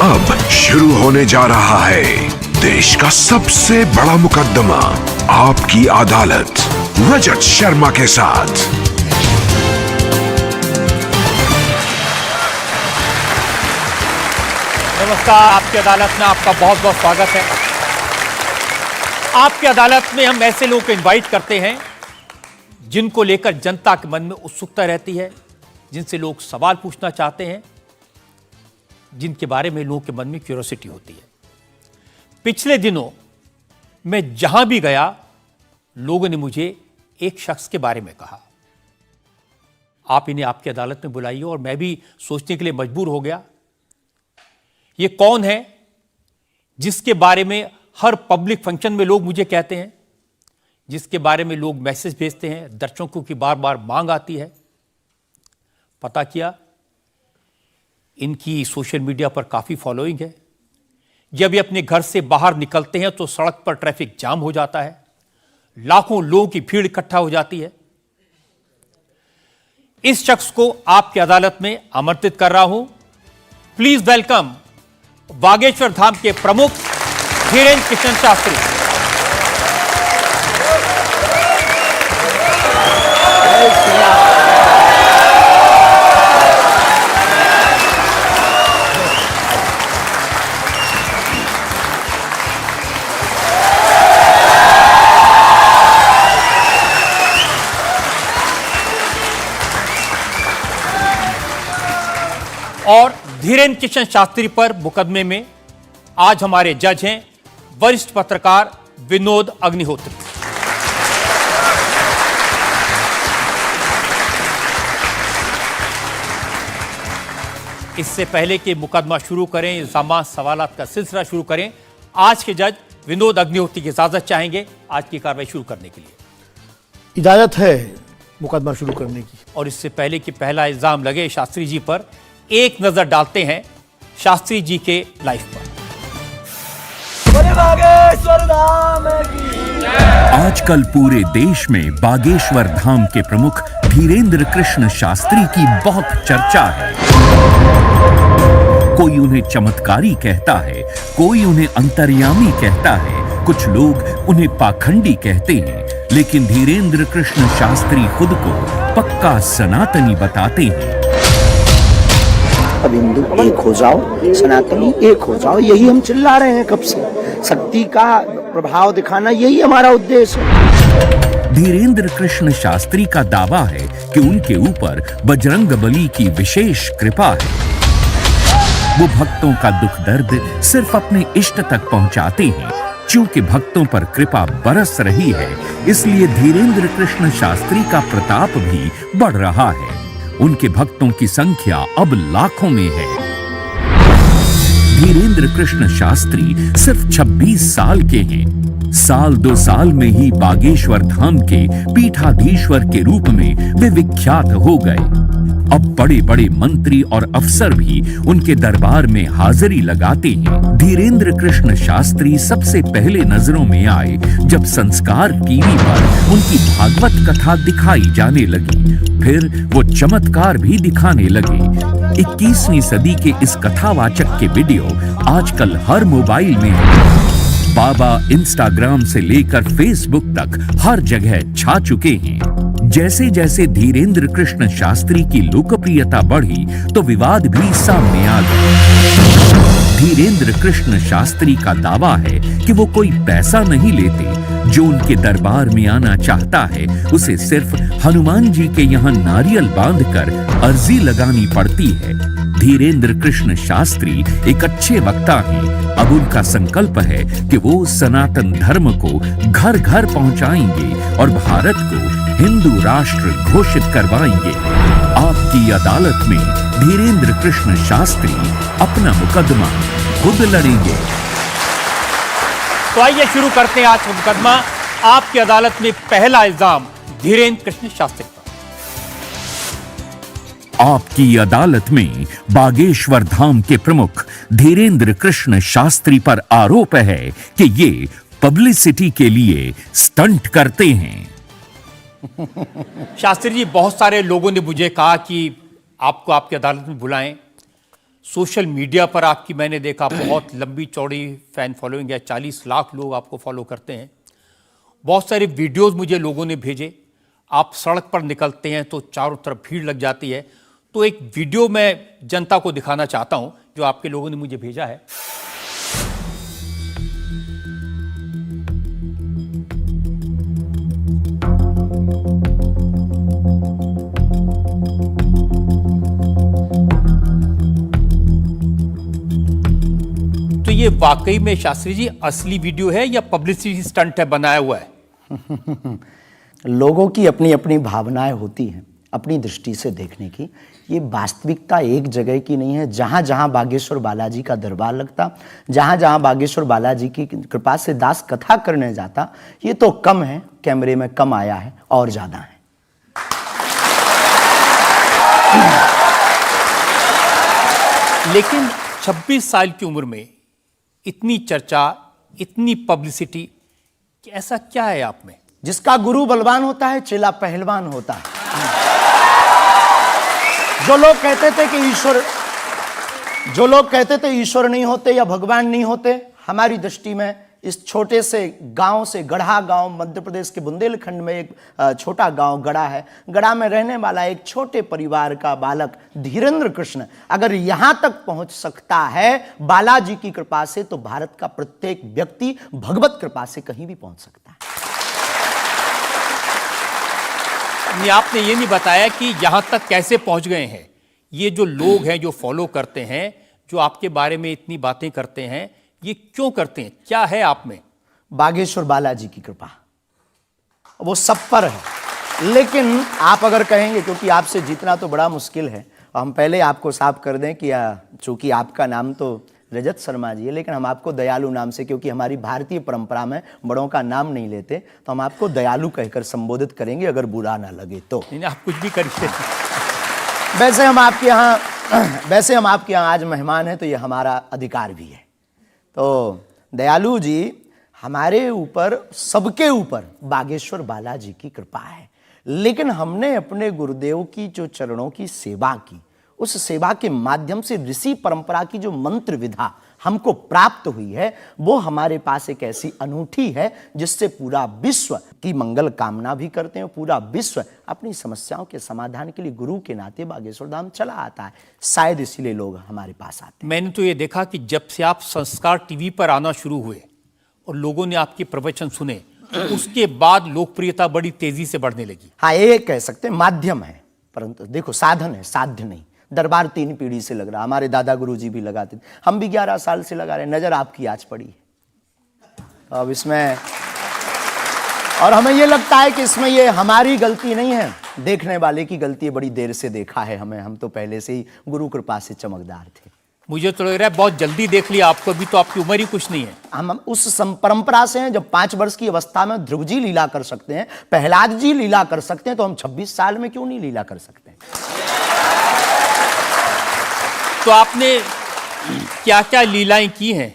अब शुरू होने जा रहा है देश का सबसे बड़ा मुकदमा, आपकी अदालत, रजत शर्मा के साथ। नमस्कार, आपकी अदालत में आपका बहुत बहुत स्वागत है। आपकी अदालत में हम ऐसे लोगों को इनवाइट करते हैं जिनको लेकर जनता के मन में उत्सुकता रहती है, जिनसे लोग सवाल पूछना चाहते हैं, जिनके बारे में लोगों के मन में क्यूरियोसिटी होती है। पिछले दिनों मैं जहां भी गया, लोगों ने मुझे एक शख्स के बारे में कहा, आप इन्हें आपकी अदालत में बुलाइए, और मैं भी सोचने के लिए मजबूर हो गया, ये कौन है जिसके बारे में हर पब्लिक फंक्शन में लोग मुझे कहते हैं, जिसके बारे में लोग मैसेज भेजते हैं, दर्शकों की बार बार मांग आती है। पता किया, इनकी सोशल मीडिया पर काफी फॉलोइंग है। जब ये अपने घर से बाहर निकलते हैं तो सड़क पर ट्रैफिक जाम हो जाता है, लाखों लोगों की भीड़ इकट्ठा हो जाती है। इस शख्स को आपकी अदालत में आमंत्रित कर रहा हूं। प्लीज वेलकम बागेश्वर धाम के प्रमुख धीरेन्द्र कृष्ण शास्त्री। और धीरेन्द्र कृष्ण शास्त्री पर मुकदमे में आज हमारे जज हैं वरिष्ठ पत्रकार विनोद अग्निहोत्री। इससे पहले कि मुकदमा शुरू करें, इल्जामात सवालात का सिलसिला शुरू करें, आज के जज विनोद अग्निहोत्री की इजाजत चाहेंगे आज की कार्रवाई शुरू करने के लिए। इजाजत है मुकदमा शुरू करने की। और इससे पहले कि पहला इल्जाम लगे शास्त्री जी पर, एक नजर डालते हैं शास्त्री जी के लाइफ पर। आजकल पूरे देश में बागेश्वर धाम के प्रमुख धीरेन्द्र कृष्ण शास्त्री की बहुत चर्चा है। कोई उन्हें चमत्कारी कहता है, कोई उन्हें अंतर्यामी कहता है, कुछ लोग उन्हें पाखंडी कहते हैं, लेकिन धीरेन्द्र कृष्ण शास्त्री खुद को पक्का सनातनी बताते हैं। अब हिंदू एक हो जाओ, सनातनी एक हो जाओ, यही हम चिल्ला रहे हैं कब से। शक्ति का प्रभाव दिखाना यही हमारा उद्देश्य है। धीरेन्द्र कृष्ण शास्त्री का दावा है कि उनके ऊपर बजरंगबली की विशेष कृपा है। वो भक्तों का दुख दर्द सिर्फ अपने इष्ट तक पहुंचाते हैं। चूंकि भक्तों पर कृपा बरस रही है, इसलिए धीरेन्द्र कृष्ण शास्त्री का प्रताप भी बढ़ रहा है। उनके भक्तों की संख्या अब लाखों में है। धीरेन्द्र कृष्ण शास्त्री सिर्फ 26 साल के हैं। साल 2 साल में ही बागेश्वर धाम के पीठाधीश्वर के रूप में वे विख्यात हो गए। अब बड़े बड़े मंत्री और अफसर भी उनके दरबार में हाजिरी लगाते हैं। धीरेन्द्र कृष्ण शास्त्री सबसे पहले नजरों में आए जब संस्कार टीवी पर उनकी भागवत कथा दिखाई जाने लगी। फिर वो चमत्कार भी दिखाने लगे। 21वीं सदी के इस कथावाचक के वीडियो आजकल हर मोबाइल में है। बाबा इंस्टाग्राम से लेकर फेसबुक तक हर जगह छा चुके हैं। जैसे जैसे धीरेन्द्र कृष्ण शास्त्री की लोकप्रियता बढ़ी तो विवाद भी सामने आ गए। धीरेन्द्र कृष्ण शास्त्री का दावा है कि वो कोई पैसा नहीं लेते। जो उनके दरबार में आना चाहता है उसे सिर्फ हनुमान जी के यहाँ नारियल बांधकर अर्जी लगानी पड़ती है। धीरेन्द्र कृष्ण शास्त्री एक अच्छे वक्ता हैं। अब उनका संकल्प है कि वो सनातन धर्म को घर घर पहुंचाएंगे और भारत को हिंदू राष्ट्र घोषित करवाएंगे। आपकी अदालत में धीरेन्द्र कृष्ण शास्त्री अपना मुकदमा खुद लड़ेंगे। तो आइए शुरू करते हैं आज का मुकदमा। आपकी अदालत में पहला इल्जाम धीरेन्द्र कृष्ण शास्त्री पर। आपकी अदालत में बागेश्वर धाम के प्रमुख धीरेन्द्र कृष्ण शास्त्री पर आरोप है कि ये पब्लिसिटी के लिए स्टंट करते हैं। शास्त्री जी, बहुत सारे लोगों ने मुझे कहा कि आपको आपकी अदालत में बुलाएं, सोशल मीडिया पर आपकी मैंने देखा बहुत लंबी चौड़ी फैन फॉलोइंग है, 40 लाख लोग आपको फॉलो करते हैं। बहुत सारे वीडियोस मुझे लोगों ने भेजे। आप सड़क पर निकलते हैं तो चारों तरफ भीड़ लग जाती है। तो एक वीडियो मैं जनता को दिखाना चाहता हूं जो आपके लोगों ने मुझे भेजा है। तो ये वाकई में शास्त्री जी असली वीडियो है या पब्लिसिटी स्टंट है, बनाया हुआ है? लोगों की अपनी अपनी भावनाएं होती हैं, अपनी दृष्टि से देखने की। ये वास्तविकता एक जगह की नहीं है। जहां जहां बागेश्वर बालाजी का दरबार लगता, जहां जहां बागेश्वर बालाजी की कृपा से दास कथा करने जाता, ये तो कम है, कैमरे में कम आया है, और ज्यादा है। लेकिन 26 साल की उम्र में इतनी चर्चा, इतनी पब्लिसिटी, ऐसा क्या है आप में? जिसका गुरु बलवान होता है, चेला पहलवान होता है। जो लोग कहते थे ईश्वर नहीं होते या भगवान नहीं होते, हमारी दृष्टि में इस छोटे से गांव से, गढ़ा गांव, मध्य प्रदेश के बुंदेलखंड में एक छोटा गांव गढ़ा है। गढ़ा में रहने वाला एक छोटे परिवार का बालक धीरेन्द्र कृष्ण अगर यहां तक पहुंच सकता है बालाजी की कृपा से, तो भारत का प्रत्येक व्यक्ति भगवत कृपा से कहीं भी पहुंच सकता है। आपने ये नहीं बताया कि यहां तक कैसे पहुंच गए हैं। ये जो लोग हैं, जो फॉलो करते हैं, जो आपके बारे में इतनी बातें करते हैं, ये क्यों करते हैं? क्या है आप में? बागेश्वर बालाजी की कृपा वो सब पर है। लेकिन आप अगर कहेंगे, क्योंकि आपसे जीतना तो बड़ा मुश्किल है, हम पहले आपको साफ कर दें कि चूंकि आपका नाम तो रजत शर्मा जी है, लेकिन हम आपको दयालु नाम से, क्योंकि हमारी भारतीय परंपरा में बड़ों का नाम नहीं लेते, तो हम आपको दयालु कहकर संबोधित करेंगे, अगर बुरा ना लगे तो। नहीं, आप कुछ भी करिए। वैसे हम आपके यहाँ आज मेहमान हैं, तो ये हमारा अधिकार भी है। तो दयालु जी, हमारे ऊपर, सबके ऊपर बागेश्वर बालाजी की कृपा है। लेकिन हमने अपने गुरुदेव की जो चरणों की सेवा की, उस सेवा के माध्यम से ऋषि परंपरा की जो मंत्र विधा हमको प्राप्त हुई है, वो हमारे पास एक ऐसी अनूठी है जिससे पूरा विश्व की मंगल कामना भी करते हैं। पूरा विश्व अपनी समस्याओं के समाधान के लिए गुरु के नाते बागेश्वर धाम चला आता है। शायद इसीलिए लोग हमारे पास आते हैं। मैंने तो ये देखा कि जब से आप संस्कार टीवी पर आना शुरू हुए और लोगों ने आपके प्रवचन सुने, उसके बाद लोकप्रियता बड़ी तेजी से बढ़ने लगी। हाँ, ये कह सकते हैं माध्यम है, परंतु देखो साधन है, साध्य नहीं। दरबार 3 पीढ़ी से लग रहा, हमारे दादा गुरु जी भी लगाते थे, हम भी 11 साल से लगा रहे। नजर आपकी आज पड़ी है अब इसमें, और हमें ये लगता है कि इसमें ये हमारी गलती नहीं है, देखने वाले की गलती है। बड़ी देर से देखा है हमें, हम तो पहले से ही गुरु कृपा से चमकदार थे। मुझे तो लग रहा है बहुत जल्दी देख लिया आपको, अभी तो आपकी उम्र ही कुछ नहीं है। हम उस परंपरा से हैं, जब 5 वर्ष की अवस्था में ध्रुव जी लीला कर सकते हैं, प्रहलाद जी लीला कर सकते हैं, तो हम 26 साल में क्यों नहीं लीला कर सकते? तो आपने क्या क्या लीलाएं की हैं?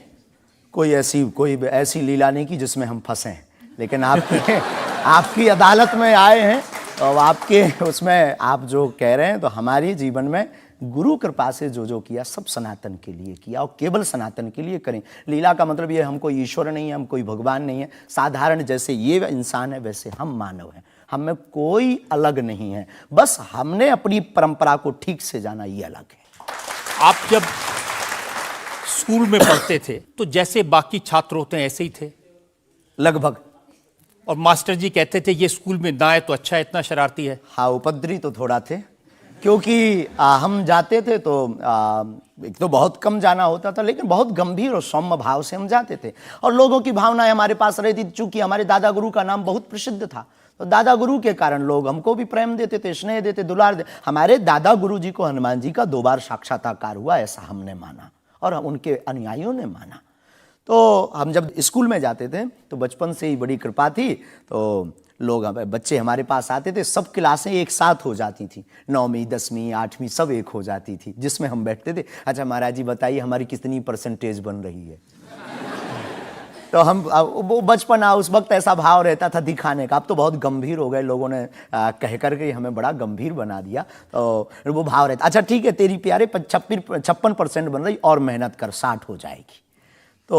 कोई ऐसी लीला नहीं की जिसमें हम फंसे, लेकिन आपकी अदालत में आए हैं, और आपके उसमें आप जो कह रहे हैं, तो हमारे जीवन में गुरु कृपा से जो जो किया सब सनातन के लिए किया, और केवल सनातन के लिए करें। लीला का मतलब ये, हम कोई ईश्वर नहीं है, हम कोई भगवान नहीं है। साधारण जैसे ये इंसान है, वैसे हम मानव हैं। हम में कोई अलग नहीं है, बस हमने अपनी परंपरा को ठीक से जाना, ये अलग है। आप जब स्कूल में पढ़ते थे तो जैसे बाकी छात्र होते हैं ऐसे ही थे लगभग, और मास्टर जी कहते थे ये स्कूल में ना है तो अच्छा है, इतना शरारती है? हाँ, उपद्रवी तो थोड़ा थे, क्योंकि हम जाते थे तो एक तो बहुत कम जाना होता था, लेकिन बहुत गंभीर और सौम्य भाव से हम जाते थे, और लोगों की भावनाएं हमारे पास रहती थी। चूंकि हमारे दादा गुरु का नाम बहुत प्रसिद्ध था, तो दादा गुरु के कारण लोग हमको भी प्रेम देते थे, स्नेह देते, दुलार देते। हमारे दादा गुरु जी को हनुमान जी का 2 बार साक्षात्कार हुआ, ऐसा हमने माना, और उनके अनुयायियों ने माना। तो हम जब स्कूल में जाते थे, तो बचपन से ही बड़ी कृपा थी, तो लोग, बच्चे हमारे पास आते थे, सब क्लासें एक साथ हो जाती थी, 9वीं 10वीं 8वीं सब एक हो जाती थी, जिसमें हम बैठते थे। अच्छा महाराज जी बताइए हमारी कितनी परसेंटेज बन रही है? तो हम वो बचपन उस वक्त ऐसा भाव रहता था दिखाने का। अब तो बहुत गंभीर हो गए, लोगों ने कह करके हमें बड़ा गंभीर बना दिया, तो वो भाव रहता। अच्छा ठीक है, तेरी प्यारे 56% बन रही, और मेहनत कर, 60 हो जाएगी।